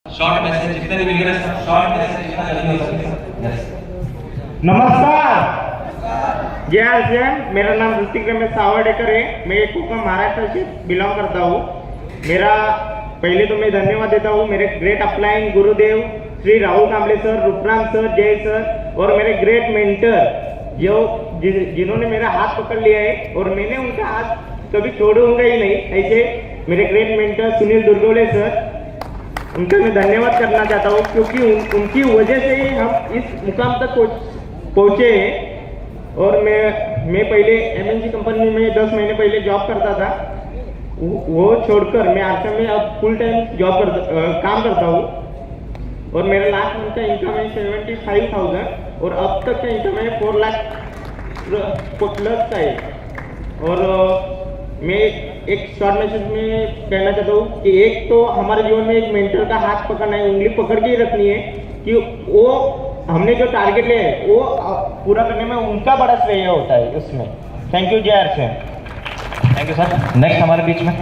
Short message जितने भी मिलेगा शॉर्ट मैसेज जितना जल्दी हो सके। नमस्कार, जय आसियान। मेरा नाम ऋतिक रमेश सावडेकर है। मैं कोकण महाराष्ट्र से बिलोंग करता हूँ। मेरा पहले तो मैं धन्यवाद देता हूँ मेरे ग्रेट अपलाइन गुरुदेव श्री राहुल कांबले सर, रूपराम सर, जय सर और मेरे ग्रेट मेंटर जिन्होंने मेरा हाथ पकड़ लिया है और मैंने उनका हाथ कभी छोड़ूंगा ही नहीं। ऐसे मेरे ग्रेट मेंटर सुनील दुर्गोले सर, उनका मैं धन्यवाद करना चाहता हूँ क्योंकि उनकी वजह से ही हम इस मुकाम तक पहुँचे हैं। और मैं पहले MNC कंपनी में 10 महीने पहले जॉब करता था। वो छोड़कर मैं आरसीएम में अब फुल टाइम काम करता हूँ और मेरा लास्ट मंथ का इनकम है 75,000 और अब तक का इनकम है 4 लाख प्लस का है। और मैं एक शॉर्ट मैसेज में कहना चाहता हूँ कि एक तो हमारे जीवन में एक मेंटर का हाथ पकड़ना है, उंगली पकड़ के ही रखनी है कि वो हमने जो टारगेट लिया है वो पूरा करने में उनका बड़ा श्रेय होता है उसमें। थैंक यू, जय RCM. Thank you sir. Next हमारे बीच में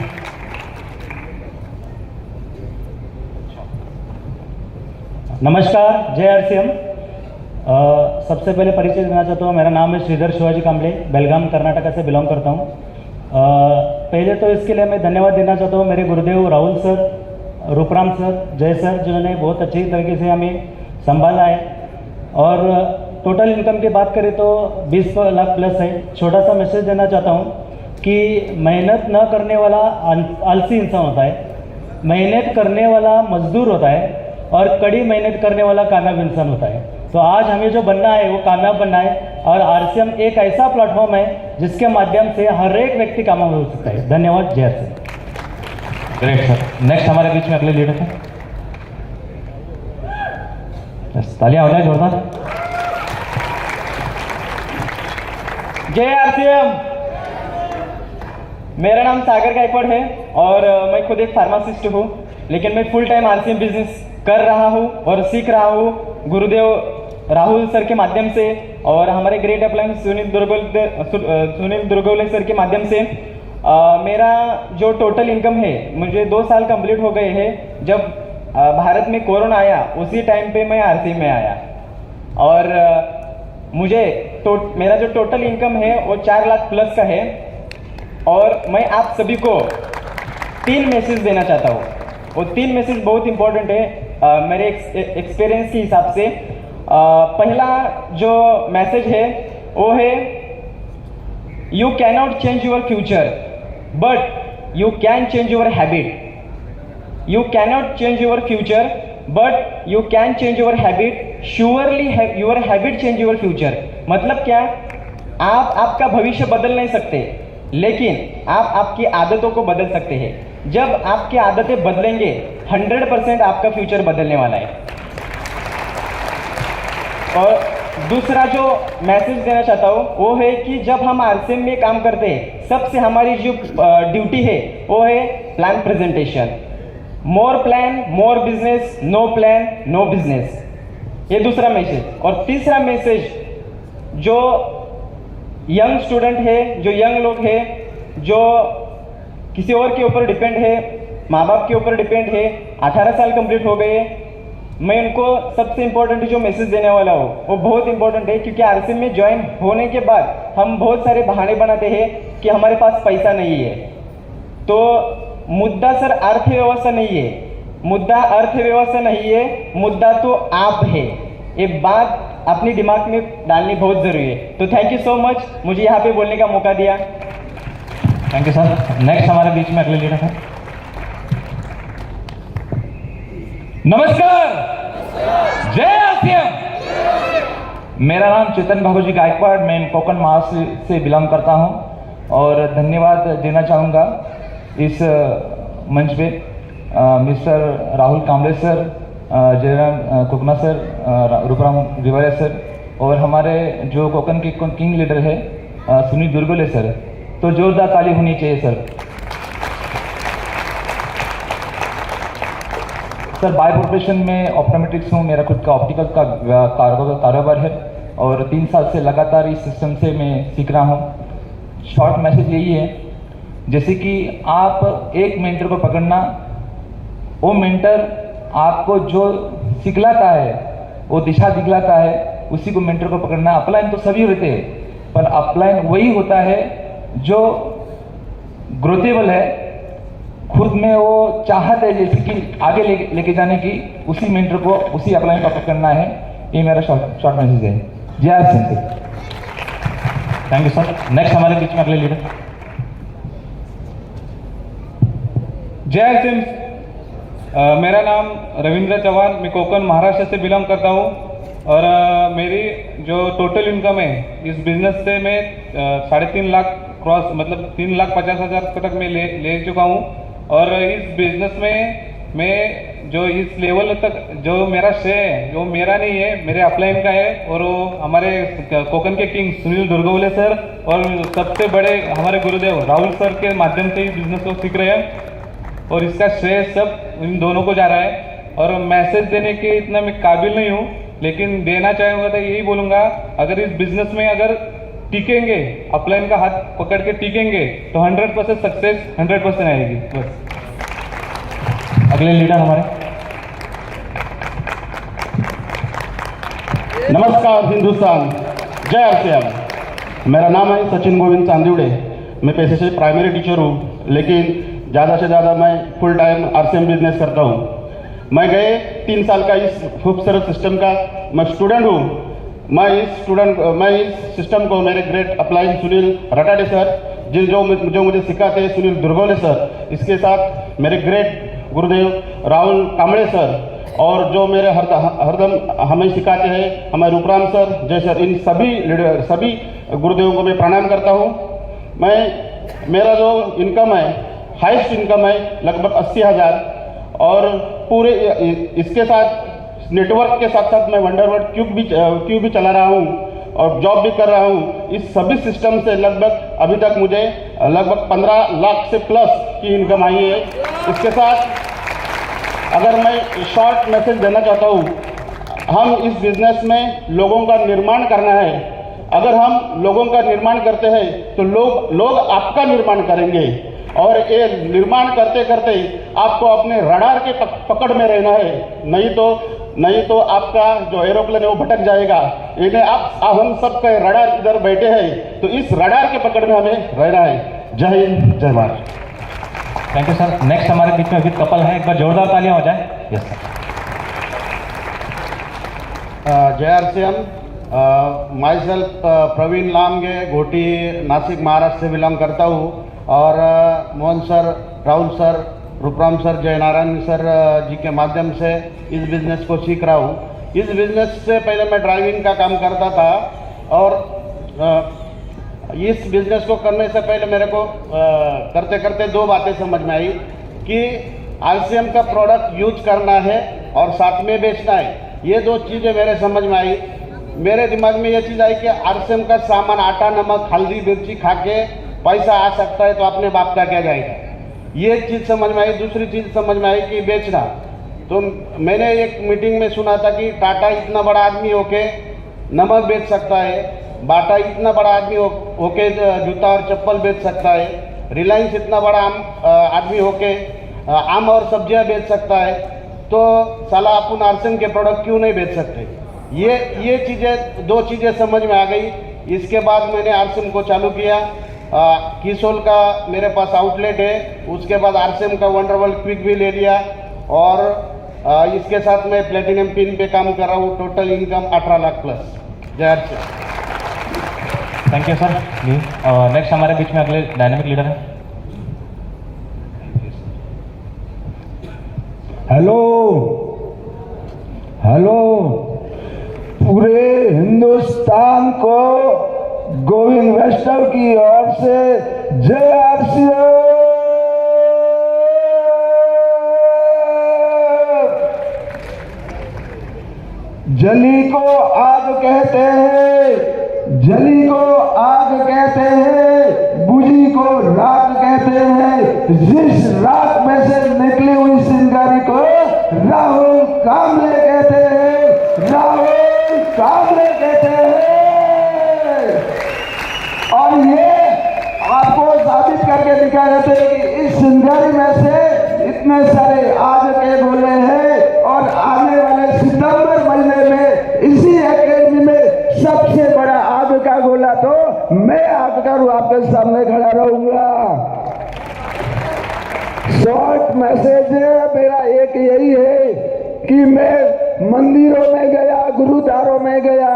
नमस्कार, जय आरसीएम। सबसे पहले परिचय देना चाहता हूँ। मेरा नाम है श्रीधर शिवाजी कांबले, बेलगाम कर्नाटका से बिलोंग करता हूँ। पहले तो इसके लिए मैं धन्यवाद देना चाहता हूँ मेरे गुरुदेव राहुल सर, रूपराम सर, जय सर, जिन्होंने बहुत अच्छी तरीके से हमें संभाला है। और टोटल इनकम की बात करें तो 20 लाख प्लस है। छोटा सा मैसेज देना चाहता हूँ कि मेहनत न करने वाला आलसी इंसान होता है, मेहनत करने वाला मजदूर होता है और कड़ी मेहनत करने वाला कामयाब इंसान होता है। तो आज हमें जो बनना है वो कामयाब बनना है और आरसीएम एक ऐसा प्लेटफॉर्म है जिसके माध्यम से हर एक व्यक्ति कामयाब हो सकता है। धन्यवाद, जय आरसीएम। Great sir. नेक्स्ट हमारे बीच में अगले लीडर हैं। तालियां हो जाए जोरदार। जय आरसीएम। मेरा नाम सागर गायकवाड़ है और मैं खुद एक फार्मासिस्ट हूँ, लेकिन मैं फुल टाइम आरसीएम बिजनेस कर रहा हूँ और सीख रहा हूँ गुरुदेव राहुल सर के माध्यम से और हमारे ग्रेट अपलाइन सुनील दुर्गोले सर के माध्यम से। मेरा जो टोटल इनकम है, मुझे 2 साल कंप्लीट हो गए हैं। जब भारत में कोरोना आया उसी टाइम पे मैं आरसीएम में आया और मेरा जो टोटल इनकम है वो 4 लाख प्लस का है। और मैं आप सभी को 3 मैसेज देना चाहता हूँ। वो 3 मैसेज बहुत इंपॉर्टेंट है मेरे एक्सपीरियंस के हिसाब से। पहला जो मैसेज है वो है, you can not change your future but you can change your habit. You can not change your future but you can change your habit. Surely your habit change your future. मतलब क्या? आप आपका भविष्य बदल नहीं सकते, लेकिन आप आपकी आदतों को बदल सकते हैं। जब आपकी आदतें बदलेंगे 100% आपका फ्यूचर बदलने वाला है। और दूसरा जो मैसेज देना चाहता हूँ वो है कि जब हम आरसीएम में काम करते हैं, सबसे हमारी जो ड्यूटी है वो है plan presentation. More plan more business, no plan no business. ये दूसरा मैसेज। और तीसरा मैसेज, जो यंग स्टूडेंट है, जो यंग लोग है, जो किसी और के ऊपर डिपेंड है, माँ बाप के ऊपर डिपेंड है, 18 साल कंप्लीट हो गए, मैं उनको सबसे इम्पोर्टेंट जो मैसेज देने वाला हूँ वो बहुत इंपॉर्टेंट है। क्योंकि आरसीएम में ज्वाइन होने के बाद हम बहुत सारे बहाने बनाते हैं कि हमारे पास पैसा नहीं है। तो मुद्दा सर अर्थव्यवस्था नहीं है, मुद्दा अर्थव्यवस्था नहीं है, मुद्दा तो आप है। ये बात अपने दिमाग में डालनी बहुत जरूरी है। तो थैंक यू सो मच, मुझे यहाँ पे बोलने का मौका दिया। Thank you sir. नेक्स्ट हमारे बीच में अगले लीडर हैं। नमस्कार, जय आरसीएम। मेरा नाम चेतन बाबूजी गायकवाड़, मैं कोकण महाराष्ट्र से बिलोंग करता हूं और धन्यवाद देना चाहूँगा इस मंच पे mister Rahul Kamble sir, Jairam Kokna sir, Rupram Rivaya sir और हमारे जो कोकण के किंग लीडर है सुनील दुर्गोले सर। तो जोरदार ताली होनी चाहिए सर। सर, बाय प्रोफेशन में ऑप्टोमेट्रिक्स हूँ। मेरा खुद का ऑप्टिकल का कारोबार है और 3 साल से लगातार इस सिस्टम से मैं सीख रहा हूँ। शॉर्ट मैसेज यही है, जैसे कि आप एक मेंटर को पकड़ना, वो मेंटर आपको जो सिखलाता है, वो दिशा दिखलाता है, उसी को मेंटर को पकड़ना। अपलाइन तो सभी होते हैं, पर अपलाइन वही होता है जो ग्रोथेबल है, खुद में वो चाहत है जैसे कि आगे लेके जाने की, उसी मेंटर को, उसी अपलाइन को पकड़ना है। ये मेरा शॉर्ट मैसेज है। जय Singh. Thank you sir. Next हमारे बीच में अगले लीडर। जय सिंह। मेरा नाम रविंद्र चौहान, मैं कोकण महाराष्ट्र से बिलोंग करता हूँ और मेरी जो टोटल इनकम है इस बिजनेस से मैं 3.5 लाख क्रॉस, मतलब 3,50,000 तक मैं ले चुका हूँ। और इस बिजनेस में मैं जो इस लेवल तक जो मेरा श्रेय है वो मेरा नहीं है, मेरे अपलाइन का है। और वो हमारे कोकण के किंग सुनील दुर्गवले सर और सबसे बड़े हमारे गुरुदेव राहुल सर के माध्यम से इस बिजनेस को सीख रहे हैं और इसका श्रेय सब इन दोनों को जा रहा है। और मैसेज देने के इतना मैं काबिल नहीं हूँ, लेकिन देना चाहूँगा तो यही बोलूँगा, अगर इस बिजनेस में अगर टिकेंगे, अपलाइन का हाथ पकड़ के टिकेंगे तो 100% सक्सेस 100% आएगी। बस। अगले लीडर हमारे। नमस्कार हिंदुस्तान, जय आरसीएम। मेरा नाम है सचिन गोविंद चांदीवड़े। मैं पेशे से प्राइमरी टीचर हूँ, लेकिन ज़्यादा से ज़्यादा मैं फुल टाइम आरसीएम बिजनेस करता हूँ। मैं गए 3 साल का इस खूबसूरत सिस्टम का मैं स्टूडेंट हूँ। मैं इस सिस्टम को मेरे ग्रेट अपलाइन सुनील रटाडे सर, जो मुझे सिखाते सुनील दुर्गोले सर, इसके साथ मेरे ग्रेट गुरुदेव राहुल कांबळे सर, और जो मेरे हरदम हमें सिखाते हैं हमारे रूपराम सर, जय सर, इन सभी गुरुदेवों को मैं प्रणाम करता हूँ। मेरा जो इनकम है, हाईएस्ट इनकम है लगभग 80,000, और पूरे इसके साथ नेटवर्क के साथ साथ मैं वंडरवर्ड क्यूब भी चला रहा हूँ और जॉब भी कर रहा हूँ। इस सभी सिस्टम से लगभग अभी तक मुझे लगभग 15 लाख से प्लस की इनकम आई है। इसके साथ अगर मैं शॉर्ट मैसेज देना चाहता हूँ, हम इस बिजनेस में लोगों का निर्माण करना है। अगर हम लोगों का निर्माण करते हैं तो लोग आपका निर्माण करेंगे, और ये निर्माण करते करते आपको अपने रडार के पकड़ में रहना है, नहीं तो आपका जो एरोप्लेन है वो भटक जाएगा। इन्हें हम सब के रडार इधर बैठे हैं, तो इस रडार के पकड़ में हमें रहना है। जय हिंद, जय Bharat. Thank you sir. Next हमारे बीच में अभी कपल है, एक बार जोरदार तालियां हो जाए। Yes sir. जय RCM. My self Praveen Lamge, Ghoti, Nashik, Maharashtra से बिलोंग करता हूँ। और Mohan sir, Rahul sir, Rupram sir, Jai Narayan sir जी के माध्यम से इस बिज़नेस को सीख रहा हूँ। इस बिज़नेस से पहले मैं ड्राइविंग का काम करता था, और इस बिज़नेस को करने से पहले मेरे को करते करते 2 बातें समझ में आई कि आरसीएम का प्रोडक्ट यूज करना है और साथ में बेचना है। ये 2 चीज़ें मेरे समझ में आई। मेरे दिमाग में ये चीज़ आई कि आरसीएम का सामान, आटा, नमक, हल्दी, मिर्ची खा के पैसा आ सकता है, तो अपने बाप का क्या जाएगा। ये चीज़ समझ में आई। दूसरी चीज़ समझ में आई कि बेचना। तो मैंने एक मीटिंग में सुना था कि टाटा इतना बड़ा आदमी होके नमक बेच सकता है, बाटा इतना बड़ा आदमी होके जूता और चप्पल बेच सकता है, रिलायंस इतना बड़ा आदमी होके आम और सब्जियां बेच सकता है, तो साला अपन आरसीएम के प्रोडक्ट क्यों नहीं बेच सकते। ये चीज़ें 2 चीज़ें समझ में आ गई। इसके बाद मैंने आरसीएम को चालू किया। कीसोल का मेरे पास आउटलेट है, उसके बाद आरसीएम का वंडरवर्ल्ड क्विक भी ले लिया, और इसके साथ मैं प्लेटिनम पिन पे काम कर रहा हूँ। Total income 18 lakh plus. जय RCM. Thank you sir. Next हमारे बीच में अगले डायनामिक लीडर है। हेलो, पूरे हिंदुस्तान को गोविंद वैष्णव की ओर से जय आरसीएम। जली को आग कहते हैं, जली को आग कहते हैं, बुझी को राख कहते हैं। जिस राख में से निकली हुई चिंगारी को राहुल कांबळे कहते हैं, राहुल कांबळे कहते हैं। और ये आपको साबित करके दिखा जाते हैं कि इस चिंगारी में से इतने सारे आग के गोले हैं जरूर आपके सामने खड़ा रहूंगा। शॉर्ट मैसेज मेरा एक यही है कि मैं मंदिरों में गया, गुरुद्वारों में गया,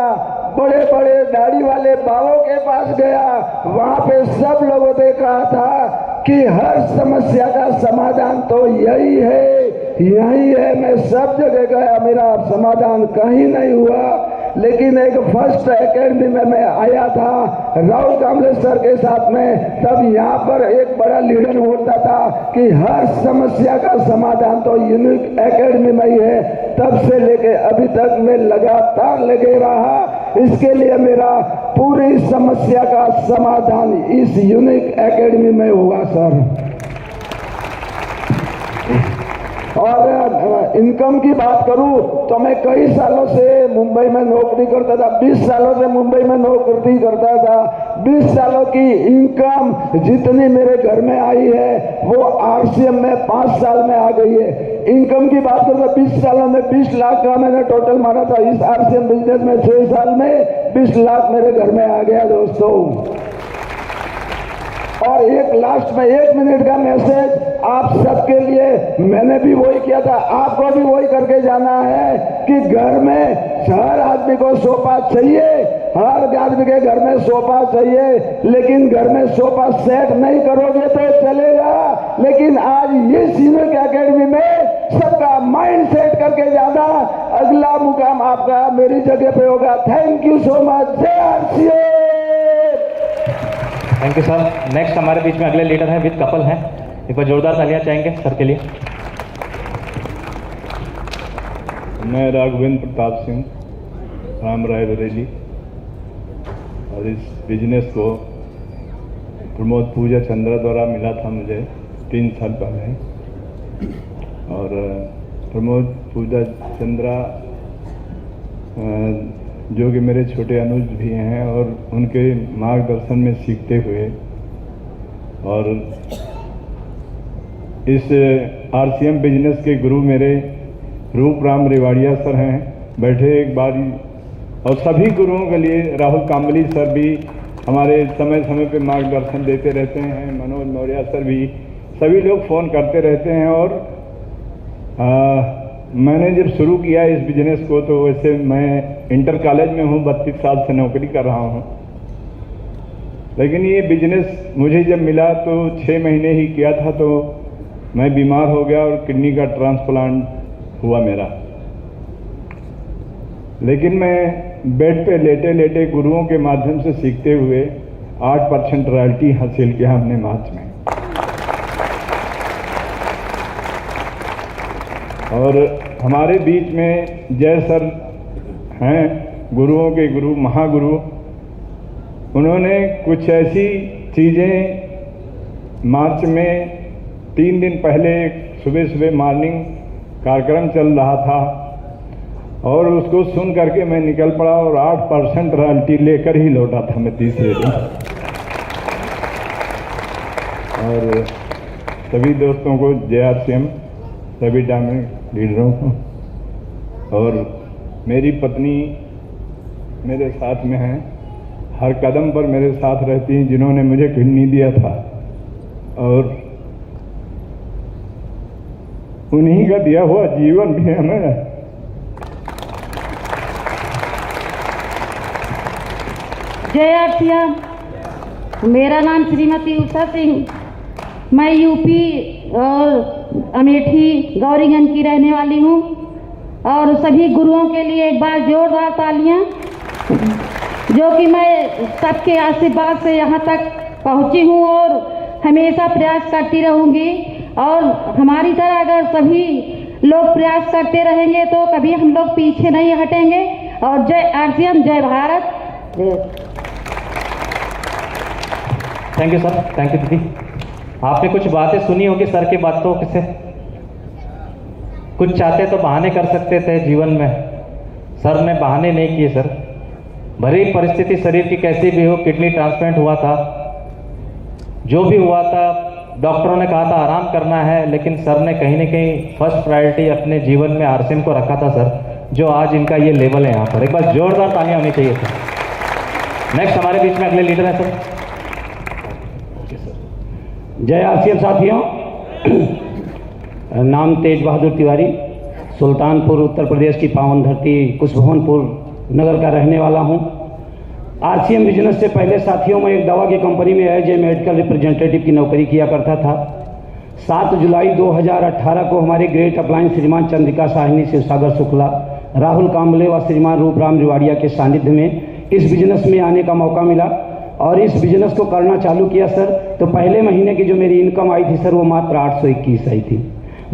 बड़े बड़े दाढ़ी वाले बाबों के पास गया, वहां पे सब लोगों ने कहा था कि हर समस्या का समाधान तो यही है। मैं सब जगह गया, मेरा समाधान कहीं नहीं हुआ। लेकिन एक फर्स्ट एकेडमी में मैं आया था राहुल कांबले सर के साथ में, तब यहाँ पर एक बड़ा लीडर होता था कि हर समस्या का समाधान तो यूनिक एकेडमी में ही है। तब से लेके अभी तक मैं लगातार लगे रहा। इसके लिए मेरा पूरी समस्या का समाधान इस यूनिक एकेडमी में होगा सर। और इनकम की बात करूं तो मैं कई सालों से मुंबई में नौकरी करता था, 20 सालों से मुंबई में नौकरी करता था। 20 सालों की इनकम जितनी मेरे घर में आई है वो आरसीएम में 5 साल में आ गई है। इनकम की बात करूं तो 20 सालों में 20 लाख का मैंने टोटल मारा था। इस आरसीएम बिजनेस में 6 साल में 20 लाख मेरे घर में आ गया दोस्तों। और एक लास्ट में 1 मिनट का मैसेज आप सबके लिए, मैंने भी वही किया था, आपको भी वही करके जाना है कि घर में हर आदमी को सोफा चाहिए, हर आदमी के घर में सोफा चाहिए। लेकिन घर में सोफा सेट नहीं करोगे तो चलेगा, लेकिन आज ये यूनिक एकेडमी में सबका माइंड सेट करके जाना। अगला मुकाम आपका मेरी जगह पे होगा। Thank you so much. जय RCM. Thank you sir. Next हमारे बीच में अगले लीडर हैं, विद कपल हैं। एक बार जोरदार तालियां चाहेंगे सर के लिए। मैं राघवेंद्र प्रताप सिंह, राम रायबरेली, और इस बिजनेस को प्रमोद पूजा चंद्रा द्वारा मिला था मुझे 3 साल पहले। और प्रमोद पूजा चंद्रा जो कि मेरे छोटे अनुज भी हैं, और उनके मार्गदर्शन में सीखते हुए और इस आरसीएम बिजनेस के गुरु मेरे रूप राम रेवाड़िया सर हैं, बैठे एक बार। और सभी गुरुओं के लिए राहुल कांबली सर भी हमारे समय समय पे मार्गदर्शन देते रहते हैं, मनोज मौर्य सर भी, सभी लोग फ़ोन करते रहते हैं। और मैंने जब शुरू किया इस बिजनेस को तो वैसे मैं इंटर कॉलेज में हूँ, 32 साल से नौकरी कर रहा हूँ। लेकिन ये बिजनेस मुझे जब मिला तो 6 महीने ही किया था तो मैं बीमार हो गया और किडनी का ट्रांसप्लांट हुआ मेरा। लेकिन मैं बेड पे लेटे लेटे गुरुओं के माध्यम से सीखते हुए 8% रॉयल्टी हासिल किया हमने मार्च में। और हमारे बीच में जय सर हैं, गुरुओं के गुरु, महागुरु। उन्होंने कुछ ऐसी चीज़ें मार्च में 3 दिन पहले सुबह सुबह मॉर्निंग कार्यक्रम चल रहा था और उसको सुन करके मैं निकल पड़ा और 8% रॉयल्टी लेकर ही लौटा था मैं तीसरे दिन। और सभी दोस्तों को जय आरसीएम, सभी डायमंड लीडरों को। और मेरी पत्नी मेरे साथ में है, हर कदम पर मेरे साथ रहती हैं, जिन्होंने मुझे किडनी दिया था और उन्हीं का दिया हुआ जीवन भी हमें। जय आरसीएम। मेरा नाम श्रीमती उषा सिंह, मैं यूपी और अमेठी गौरीगंज की रहने वाली हूँ। और सभी गुरुओं के लिए एक बार जोरदार तालियां, जो कि मैं सबके आशीर्वाद से यहाँ तक पहुँची हूँ और हमेशा प्रयास करती रहूँगी। और हमारी तरह अगर सभी लोग प्रयास करते रहेंगे तो कभी हम लोग पीछे नहीं हटेंगे। और जय आरसीएम, जय Bharat. Thank you sir, thank you दीदी। आपने कुछ बातें सुनी होगी सर की बातों से, कुछ चाहते तो बहाने कर सकते थे जीवन में, सर ने बहाने नहीं किए सर। भरी परिस्थिति शरीर की कैसी भी हो, किडनी ट्रांसप्लांट हुआ था, जो भी हुआ था डॉक्टरों ने कहा था आराम करना है, लेकिन सर ने कहीं ना कहीं फर्स्ट प्रायोरिटी अपने जीवन में आरसीएम को रखा था सर, जो आज इनका ये लेवल है यहाँ पर। एक बार जोरदार तालियां होनी चाहिए सर। नेक्स्ट हमारे बीच में अगले लीडर हैं सर। जय आरसीएम साथियों। नाम तेज बहादुर तिवारी, सुल्तानपुर उत्तर प्रदेश की पावन धरती कुशभवनपुर नगर का रहने वाला हूं। आरसीएम बिजनेस से पहले साथियों मैं एक दवा की कंपनी में एज ए मेडिकल रिप्रेजेंटेटिव की नौकरी किया करता था। 7 जुलाई 2018 को हमारे ग्रेट अपलायंस श्रीमान चंद्रिका साहिनी, शिवसागर शुक्ला, राहुल कांबले व श्रीमान रूपराम रिवाड़िया के सानिध्य में इस बिजनेस में आने का मौका मिला और इस बिजनेस को करना चालू किया सर। तो पहले महीने की जो मेरी इनकम आई थी सर वो मात्र 821 आई थी।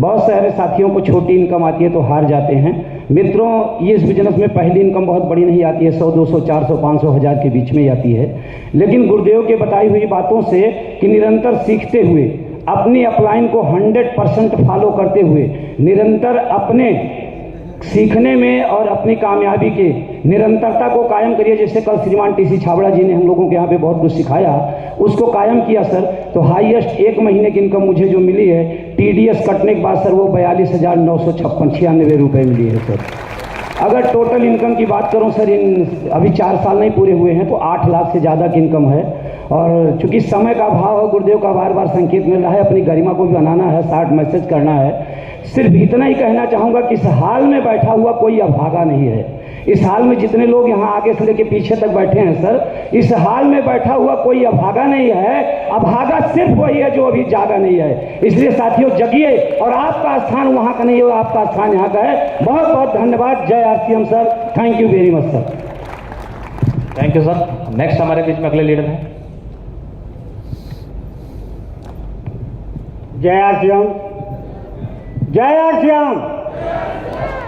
बहुत सारे साथियों को छोटी इनकम आती है तो हार जाते हैं। मित्रों, ये इस बिजनेस में पहली इनकम बहुत बड़ी नहीं आती है, 100, 200, 400, 500, 1000 के बीच में ही आती है। लेकिन गुरुदेव के बताई हुई बातों से कि निरंतर सीखते हुए, अपनी अपलाइन को 100% फॉलो करते हुए, निरंतर अपने सीखने में और अपनी कामयाबी के निरंतरता को कायम करिए। जैसे कल श्रीमान टीसी छाबड़ा जी ने हम लोगों के यहाँ पे बहुत कुछ सिखाया, उसको कायम किया सर। तो हाईएस्ट एक महीने की इनकम मुझे जो मिली है टीडीएस कटने के बाद सर वो 42,956 रुपये मिली है सर। अगर टोटल इनकम की बात करूं सर, इन अभी 4 साल नहीं पूरे हुए हैं तो 8 लाख से ज़्यादा की इनकम है। और चूंकि समय का अभाव है, गुरुदेव का बार बार संकेत मिल रहा है, अपनी गरिमा को भी बनाना है, 60 मैसेज करना है। सिर्फ इतना ही कहना चाहूँगा कि इस हाल में बैठा हुआ कोई अभागा नहीं है। इस हाल में जितने लोग यहाँ आगे से लेके पीछे तक बैठे हैं सर, इस हाल में बैठा हुआ कोई अभागा नहीं है। अभागा सिर्फ वही है जो अभी जागा नहीं है। इसलिए साथियों जगिए, और आपका स्थान वहाँ का नहीं है, आपका स्थान यहाँ का है। बहुत बहुत धन्यवाद। जय RCM sir, thank you very much sir. Thank you sir. Next हमारे बीच में अगले लीडर हैं। जय आरसीएम, जय आरसीएम।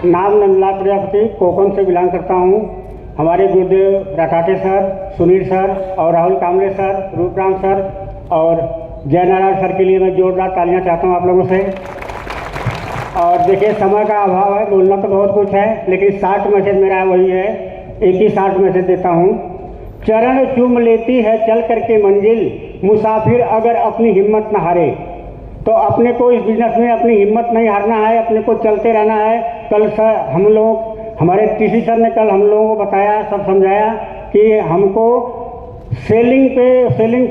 नाम नंदलाल प्रजापति, कोकण से बिलोंग करता हूँ। हमारे गुरुदेव राठाटे सर, सुनील सर और राहुल कांबले सर, रूपराम सर और जय नारायण सर के लिए मैं जोरदार तालियां चाहता हूँ आप लोगों से। और देखिए समय का अभाव है, बोलना तो बहुत कुछ है, लेकिन 60 मैसेज मेरा वही है, एक ही 60 मैसेज देता हूँ। चरण चूम लेती है चल करके मंजिल, मुसाफिर अगर अपनी हिम्मत न हारे। तो अपने को इस बिजनेस में अपनी हिम्मत नहीं हारना है, अपने को चलते रहना है। कल सर हमारे टीसी सर ने कल हम लोगों को बताया, सब समझाया कि हमको सेलिंग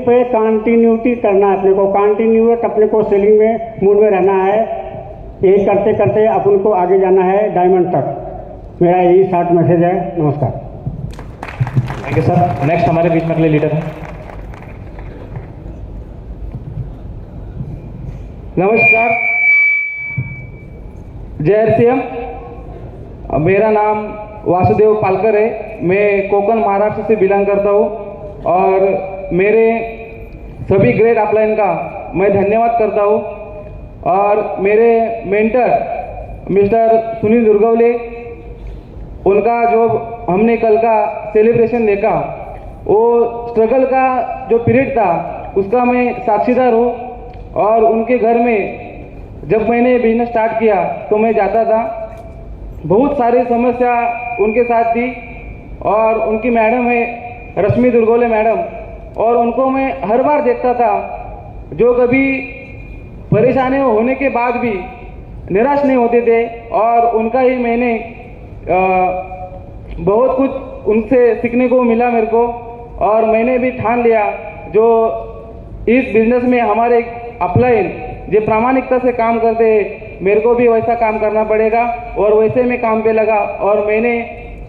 पे कंटिन्यूटी करना है, अपने को कंटिन्यूट अपने को सेलिंग में मूड में रहना है। यही करते करते अपन को आगे जाना है डायमंड तक। मेरा यही 60 मैसेज है। नमस्कार। Thank you sir. नेक्स्ट हमारे बीच में अगले लीडर हैं। नमस्कार, जय आरसीएम। मेरा नाम वासुदेव पालकर है, मैं कोकण महाराष्ट्र से बिलोंग करता हूँ और मेरे सभी ग्रेट अपलाइन का मैं धन्यवाद करता हूँ। और मेरे मेंटर मिस्टर सुनील दुर्गवले, उनका जो हमने कल का सेलिब्रेशन देखा, वो स्ट्रगल का जो पीरियड था उसका मैं साक्षीदार हूँ। और उनके घर में जब मैंने बिजनेस स्टार्ट किया तो मैं जाता था, बहुत सारी समस्या उनके साथ थी। और उनकी मैडम है रश्मि दुर्गोले मैडम, और उनको मैं हर बार देखता था, जो कभी परेशानी होने के बाद भी निराश नहीं होते थे। और उनका ही मैंने बहुत कुछ उनसे सीखने को मिला मेरे को। और मैंने भी ठान लिया, जो इस बिजनेस में हमारे अपलाइन जो प्रामाणिकता से काम करते हैं, मेरे को भी वैसा काम करना पड़ेगा। और वैसे में काम पे लगा और मैंने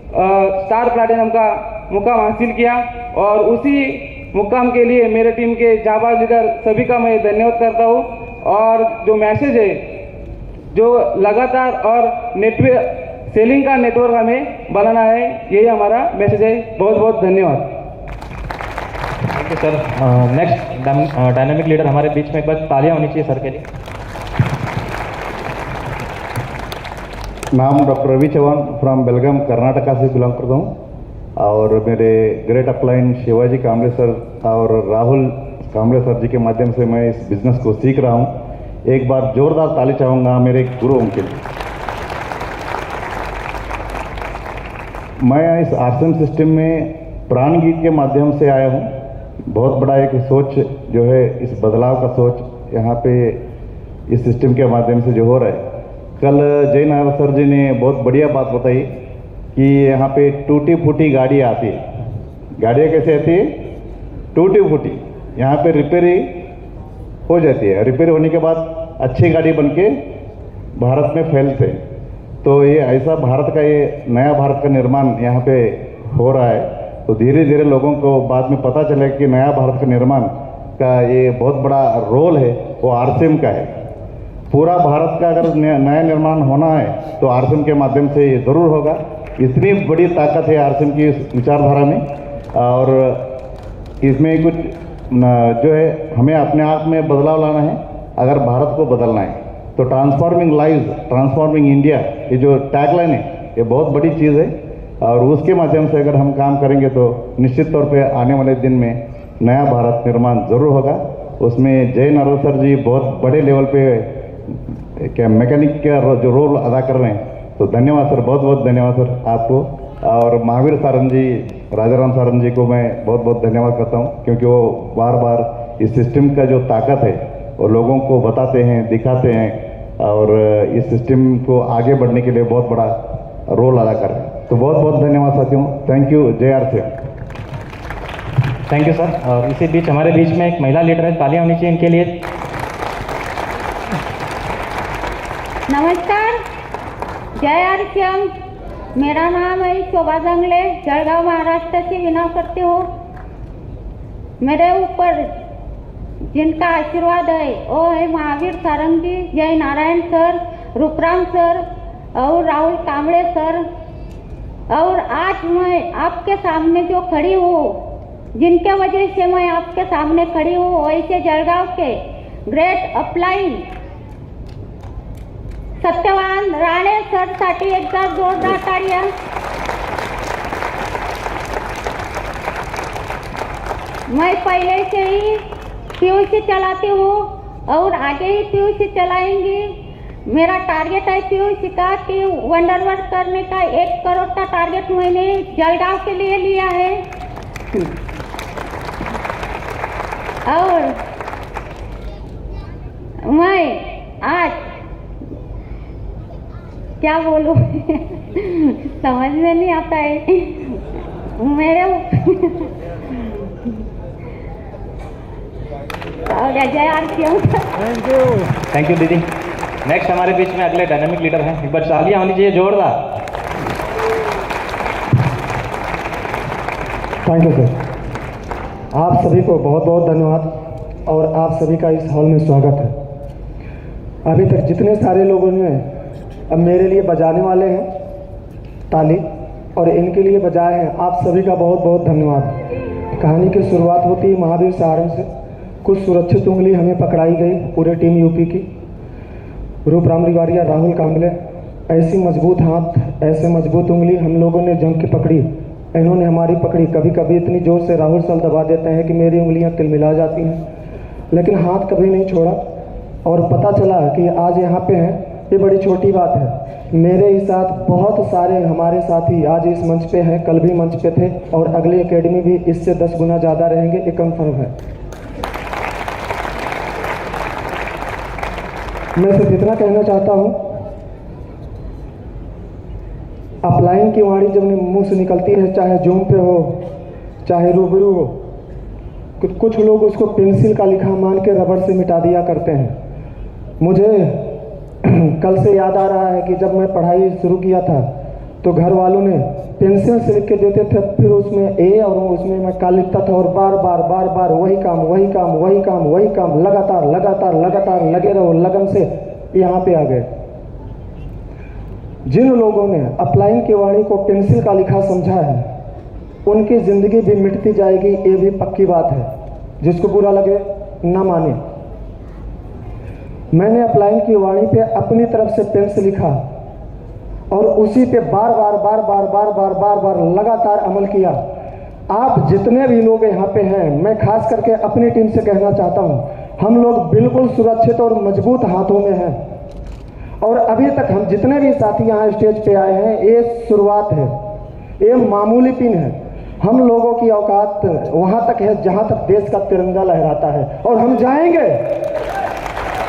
स्टार प्लैटिनम का मुकाम हासिल किया। और उसी मुकाम के लिए मेरे टीम के जाबाज लीडर सभी का मैं धन्यवाद करता हूँ। और जो मैसेज है, जो लगातार और नेटवर्क सेलिंग का नेटवर्क हमें बनाना है, यही हमारा मैसेज है। बहुत बहुत धन्यवाद। Thank you sir. Next dynamic leader हमारे बीच में, एक बार तालियां होनी चाहिए सर के लिए। नाम डॉक्टर रवि चौहान, फ्रॉम बेलगाम कर्नाटका से बिलोंग करता हूँ। और मेरे great upline Shivaji Kamble sir और राहुल कांबले सर जी के माध्यम से मैं इस बिजनेस को सीख रहा हूँ। एक बार जोरदार ताली चाहूँगा मेरे गुरुओं के लिए। मैं इस आरसीएम सिस्टम में प्राण गीत के माध्यम से आया हूँ। बहुत बड़ा एक सोच जो है, इस बदलाव का सोच यहाँ पे इस सिस्टम के माध्यम से जो हो रहा है। कल जय नारायण सर जी ने बहुत बढ़िया बात बताई कि यहाँ पे टूटी फूटी गाड़ी आती है। गाड़ियाँ कैसे आती है? टूटी फूटी। यहाँ पे रिपेयरिंग हो जाती है, रिपेयर होने के बाद अच्छी गाड़ी बन के भारत में फैलते हैं। तो ये ऐसा भारत का, ये नया भारत का निर्माण यहाँ पे हो रहा है। तो धीरे धीरे लोगों को बाद में पता चले कि नया भारत का निर्माण का ये बहुत बड़ा रोल है, वो आरसीएम का है। पूरा भारत का अगर नया निर्माण होना है तो आरसीएम के माध्यम से ये ज़रूर होगा। इतनी बड़ी ताकत है आरसीएम की इस विचारधारा में, और इसमें कुछ जो है हमें अपने आप में बदलाव लाना है अगर भारत को बदलना है। तो ट्रांसफॉर्मिंग लाइव्स, ट्रांसफॉर्मिंग इंडिया, ये जो टैगलाइन है ये बहुत बड़ी चीज़ है, और उसके माध्यम से अगर हम काम करेंगे तो निश्चित तौर पे आने वाले दिन में नया भारत निर्माण ज़रूर होगा। उसमें जय नारोल सर जी बहुत बड़े लेवल पे क्या मैकेनिक का जो रोल अदा कर रहे हैं, तो धन्यवाद सर, बहुत बहुत धन्यवाद सर आपको। और महावीर सारंग जी, राजाराम सारंग जी को मैं बहुत बहुत धन्यवाद करता हूँ, क्योंकि वो बार बार इस सिस्टम का जो ताकत है वो लोगों को बताते हैं, दिखाते हैं, और इस सिस्टम को आगे बढ़ने के लिए बहुत बड़ा रोल अदा कर रहे हैं। तो बहुत बहुत धन्यवाद साथियों, थैंक यू। जय आरसीएम। Thank you sir. और इसी बीच हमारे बीच में एक महिला लीडर है, तालियां होनी चाहिए इनके लिए। नमस्कार, जय आरसीएम। मेरा नाम है शोभा जंगले, जळगाव महाराष्ट्र से बिलोंग करती हूँ। मेरे ऊपर जिनका आशीर्वाद है वो है महावीर सारंग जी, जय नारायण सर, रूपराम सर और राहुल कांबळे सर। और आज मैं आपके सामने जो खड़ी हूँ, जिनके वजह से मैं आपके सामने खड़ी हूँ, वैसे जळगाव के great upline Satyavan Rane sir साठी एकदा जोरदार तालियां। मैं पहले से ही पीयूसी चलाती हूँ और आगे ही पीयूसी चलाएंगी। मेरा टारगेट है पीयूसी का कि वंडर वर्क करने का 1 करोड़ का टारगेट मैंने जळगाव के लिए लिया है। और मैं आज क्या बोलूं समझ में नहीं आता है मेरे। जय आरसीएम। थैंक यू दीदी। नेक्स्ट हमारे बीच में अगले डायनामिक लीडर हैं, एक बार तालियां होनी चाहिए जोरदार। Thank you sir. आप सभी को बहुत बहुत धन्यवाद और आप सभी का इस हॉल में स्वागत है। अभी तक जितने सारे लोगों ने अब मेरे लिए बजाने वाले हैं ताली और इनके लिए बजाए हैं, आप सभी का बहुत बहुत धन्यवाद। कहानी की शुरुआत होती है महावीर सारंग से। कुछ सुरक्षित उंगली हमें पकड़ाई गई पूरे टीम यूपी की, रूपराम रिवारिया, राहुल कांबले। ऐसी मजबूत हाथ, ऐसे मजबूत उंगली हम लोगों ने जम के पकड़ी, इन्होंने हमारी पकड़ी। कभी कभी इतनी जोर से राहुल सर दबा देते हैं कि मेरी उंगलियां तिलमिला जाती हैं, लेकिन हाथ कभी नहीं छोड़ा। और पता चला कि आज यहाँ पे हैं, ये बड़ी छोटी बात है। मेरे ही साथ बहुत सारे हमारे साथी आज इस मंच पे हैं, कल भी मंच पे थे, और अगली एकेडमी भी इससे 10 गुना ज़्यादा रहेंगे, ये कंफर्म है। मैं सिर्फ इतना कहना चाहता हूँ, अपलाइन की वाणी जब मुंह से निकलती है, चाहे जूम पे हो चाहे रूबरू हो, कुछ लोग उसको पेंसिल का लिखा मान के रबड़ से मिटा दिया करते हैं। मुझे कल से याद आ रहा है कि जब मैं पढ़ाई शुरू किया था तो घर वालों ने पेंसिल से लिख के देते थे, फिर उसमें ए और उसमें मैं का लिखता था, और बार बार बार बार वही काम वही काम वही काम वही काम, लगातार लगातार लगातार लगे रहो, लगन से यहाँ पे आ गए। जिन लोगों ने अपलाइन की वाणी को पेंसिल का लिखा समझा है, उनकी जिंदगी भी मिटती जाएगी, ये भी पक्की बात है। जिसको बुरा लगे ना माने। मैंने अपलाइन की वाणी पे अपनी तरफ से पेन से लिखा और उसी पे बार बार बार बार बार बार बार बार लगातार अमल किया। आप जितने भी लोग यहाँ पे हैं, मैं खास करके अपनी टीम से कहना चाहता हूँ, हम लोग बिल्कुल सुरक्षित और मजबूत हाथों में हैं। और अभी तक हम जितने भी साथी यहाँ स्टेज पे आए हैं, ये शुरुआत है, ये मामूली पिन है। हम लोगों की औकात वहाँ तक है जहाँ तक देश का तिरंगा लहराता है, और हम जाएंगे।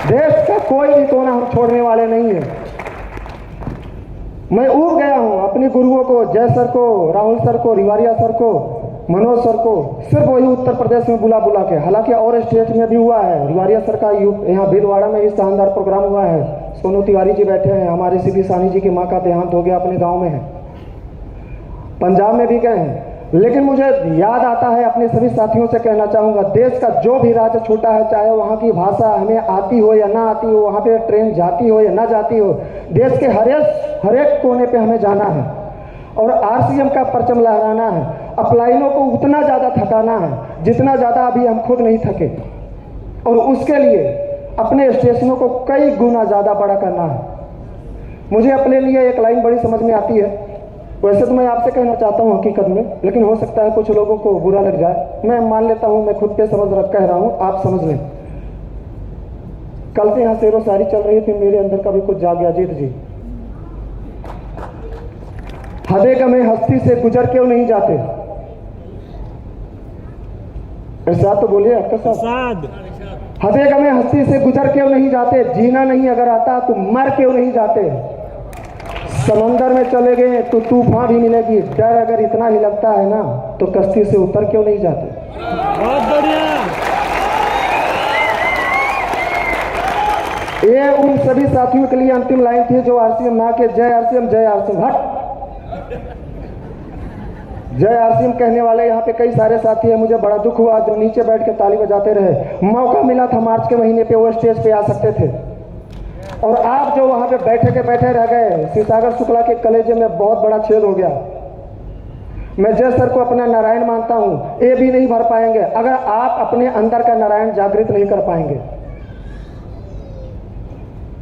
देश का कोई भी कोना हम छोड़ने वाले नहीं है। मैं ऊब गया हूँ अपने गुरुओं को, जय सर को, राहुल सर को, रिवारिया सर को, मनोज सर को सिर्फ वही उत्तर प्रदेश में बुला बुला के, हालांकि और स्टेट में भी हुआ है, रिवारिया सर का यहाँ भीलवाड़ा में भी शानदार प्रोग्राम हुआ है। सोनू तिवारी जी बैठे हैं, हमारे सीधी सानी जी की माँ का देहांत हो गया, अपने गांव में है। पंजाब में भी गए हैं। लेकिन मुझे याद आता है, अपने सभी साथियों से कहना चाहूँगा, देश का जो भी राज्य छोटा है, चाहे वहाँ की भाषा हमें आती हो या ना आती हो, वहाँ पे ट्रेन जाती हो या ना जाती हो, देश के हर एक कोने पे हमें जाना है और आरसीएम का परचम लहराना है। अपलाइनों को उतना ज़्यादा थकाना है जितना ज़्यादा अभी हम खुद नहीं थके, और उसके लिए अपने स्टेशनों को कई गुना ज़्यादा बड़ा करना है। मुझे अपने लिए एक लाइन बड़ी समझ में आती है, वैसे तो मैं आपसे कहना चाहता हूँ हकीकत में, लेकिन हो सकता है कुछ लोगों को बुरा लग जाए। मैं मान लेता हूँ, मैं खुद पे कह रहा हूँ, आप समझ लें। कल से यहाँ शेरो शायरी चल रही थी, मेरे अंदर का भी कुछ जाग गया। जीत जी, हदे गमे हस्ती से गुजर क्यों नहीं जाते? इरशाद तो बोलिए आपका साथ। हदे गमे हस्ती से गुजर क्यों नहीं जाते? जीना नहीं अगर आता तो मर क्यों नहीं जाते? समंदर में चले गए तो तूफान भी मिलेगी, डर अगर इतना ही लगता है ना तो कश्ती से उतर क्यों नहीं जाते? बहुत बढ़िया। ये उन सभी साथियों के लिए अंतिम लाइन थी जो आरसीएम ना के जय आरसीएम, जय आरसीएम, हट जय आरसीएम कहने वाले यहाँ पे कई सारे साथी हैं। मुझे बड़ा दुख हुआ जो नीचे बैठ के ताली बजाते रहे। मौका मिला था मार्च के महीने पे वो स्टेज पे आ सकते थे, और आप जो वहां पे बैठे रह गए। शिवसागर शुक्ला के कलेजे में बहुत बड़ा छेद हो गया। मैं जय सर को अपना नारायण मानता हूं, ये भी नहीं भर पाएंगे अगर आप अपने अंदर का नारायण जागृत नहीं कर पाएंगे।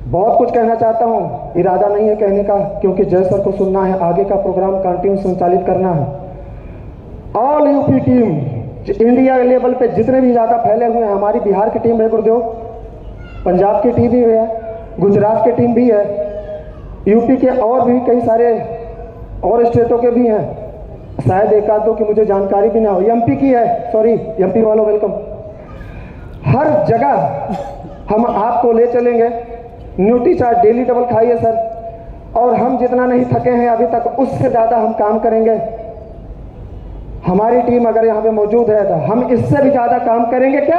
बहुत कुछ कहना चाहता हूं, इरादा नहीं है कहने का, क्योंकि जय सर को सुनना है, आगे का प्रोग्राम कंटिन्यू संचालित करना है। All UP team India level पे जितने भी ज्यादा फैले हुए हैं, हमारी बिहार की टीम है गुरुदेव, पंजाब की टीम भी है, गुजरात की टीम भी है, यूपी के और भी कई सारे और स्टेटों के भी हैं, शायद एक आध दो की मुझे जानकारी भी ना हो, एमपी की है, सॉरी एमपी वालों वेलकम। हर जगह हम आपको ले चलेंगे। न्यूट्री चार्ट डेली डबल खाइए सर, और हम जितना नहीं थके हैं अभी तक उससे ज़्यादा हम काम करेंगे। हमारी टीम अगर यहाँ पे मौजूद है तो हम इससे भी ज़्यादा काम करेंगे। क्या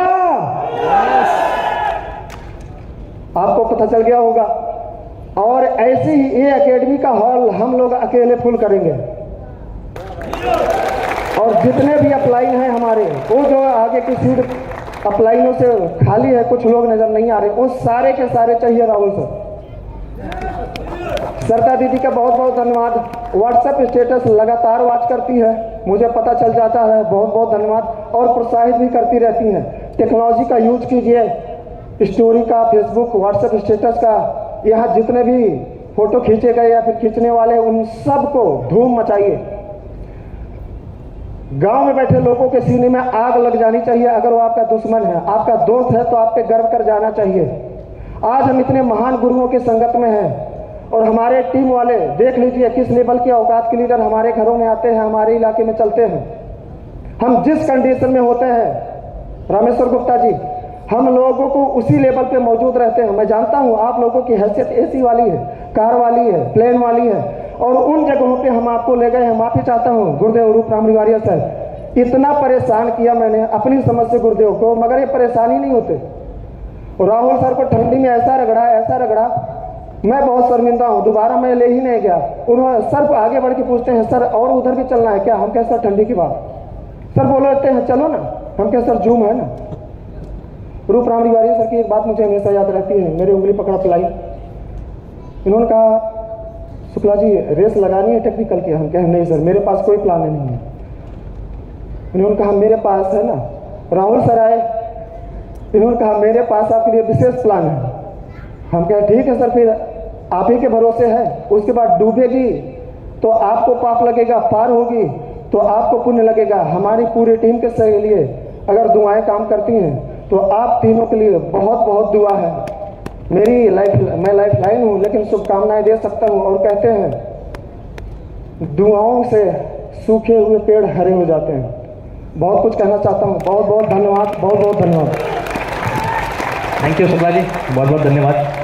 आपको पता चल गया होगा? और ऐसे ही ये एकेडमी का हॉल हम लोग अकेले फुल करेंगे, और जितने भी अपलाइन हैं हमारे, वो जो आगे की सीट अपलाइनों से खाली है, कुछ लोग नजर नहीं आ रहे, वो सारे के सारे चाहिए राहुल सर। सरदा दीदी का बहुत बहुत धन्यवाद। व्हाट्सएप स्टेटस लगातार वॉच करती है, मुझे पता चल जाता है, बहुत बहुत धन्यवाद। और प्रोत्साहित भी करती रहती हैं। टेक्नोलॉजी का यूज कीजिए, स्टोरी का, फेसबुक, व्हाट्सएप स्टेटस का, यहाँ जितने भी फोटो खींचे गए या फिर खींचने वाले, उन सब को धूम मचाइए। गांव में बैठे लोगों के सीने में आग लग जानी चाहिए। अगर वो आपका दुश्मन है, आपका दोस्त है, तो आप पे गर्व कर जाना चाहिए। आज हम इतने महान गुरुओं की संगत में हैं, और हमारे टीम वाले देख लीजिए किस लेवल के औकात के लीडर हमारे घरों में आते हैं, हमारे इलाके में चलते हैं। हम जिस कंडीशन में होते हैं, रामेश्वर गुप्ता जी, हम लोगों को उसी लेवल पे मौजूद रहते हैं। मैं जानता हूं आप लोगों की हैसियत एसी वाली है, कार वाली है, प्लेन वाली है, और उन जगहों पे हम आपको ले गए हैं। माफी चाहता हूं गुरुदेव रूप राम रिवारिया सर, इतना परेशान किया मैंने अपनी समझ से गुरुदेव को, मगर ये परेशानी नहीं होते। राहुल सर को ठंडी में ऐसा रगड़ा, मैं बहुत शर्मिंदा हूँ, दोबारा मैं ले ही नहीं गया। उन्होंने सर आगे बढ़ के पूछते हैं, सर और उधर भी चलना है क्या? हम कह सर ठंडी की बात, सर बोलते हैं चलो ना, हम कह सर जूम है ना। रूप राम रिवारिया सर की एक बात मुझे हमेशा याद रहती है, मेरी उंगली पकड़ा पलाई। इन्होंने कहा शुक्ला जी रेस लगानी है टेक्निकल की? हम कहे नहीं सर, मेरे पास कोई प्लान नहीं है। इन्होंने कहा मेरे पास है ना। राहुल सर आए, इन्होंने कहा मेरे पास आपके लिए विशेष प्लान है। हम कहे ठीक है सर, फिर आप ही के भरोसे है। उसके बाद डूबेगी तो आपको पाप लगेगा, पार होगी तो आपको पुण्य लगेगा। हमारी पूरी टीम के लिए अगर दुआएं काम करती हैं तो आप तीनों के लिए बहुत बहुत दुआ है। मैं लाइफ लाइन हूँ, लेकिन शुभकामनाएं दे सकता हूँ। और कहते हैं दुआओं से सूखे हुए पेड़ हरे हो जाते हैं। बहुत कुछ कहना चाहता हूँ। बहुत बहुत धन्यवाद, बहुत बहुत धन्यवाद। थैंक यू शुक्ला जी, बहुत बहुत धन्यवाद।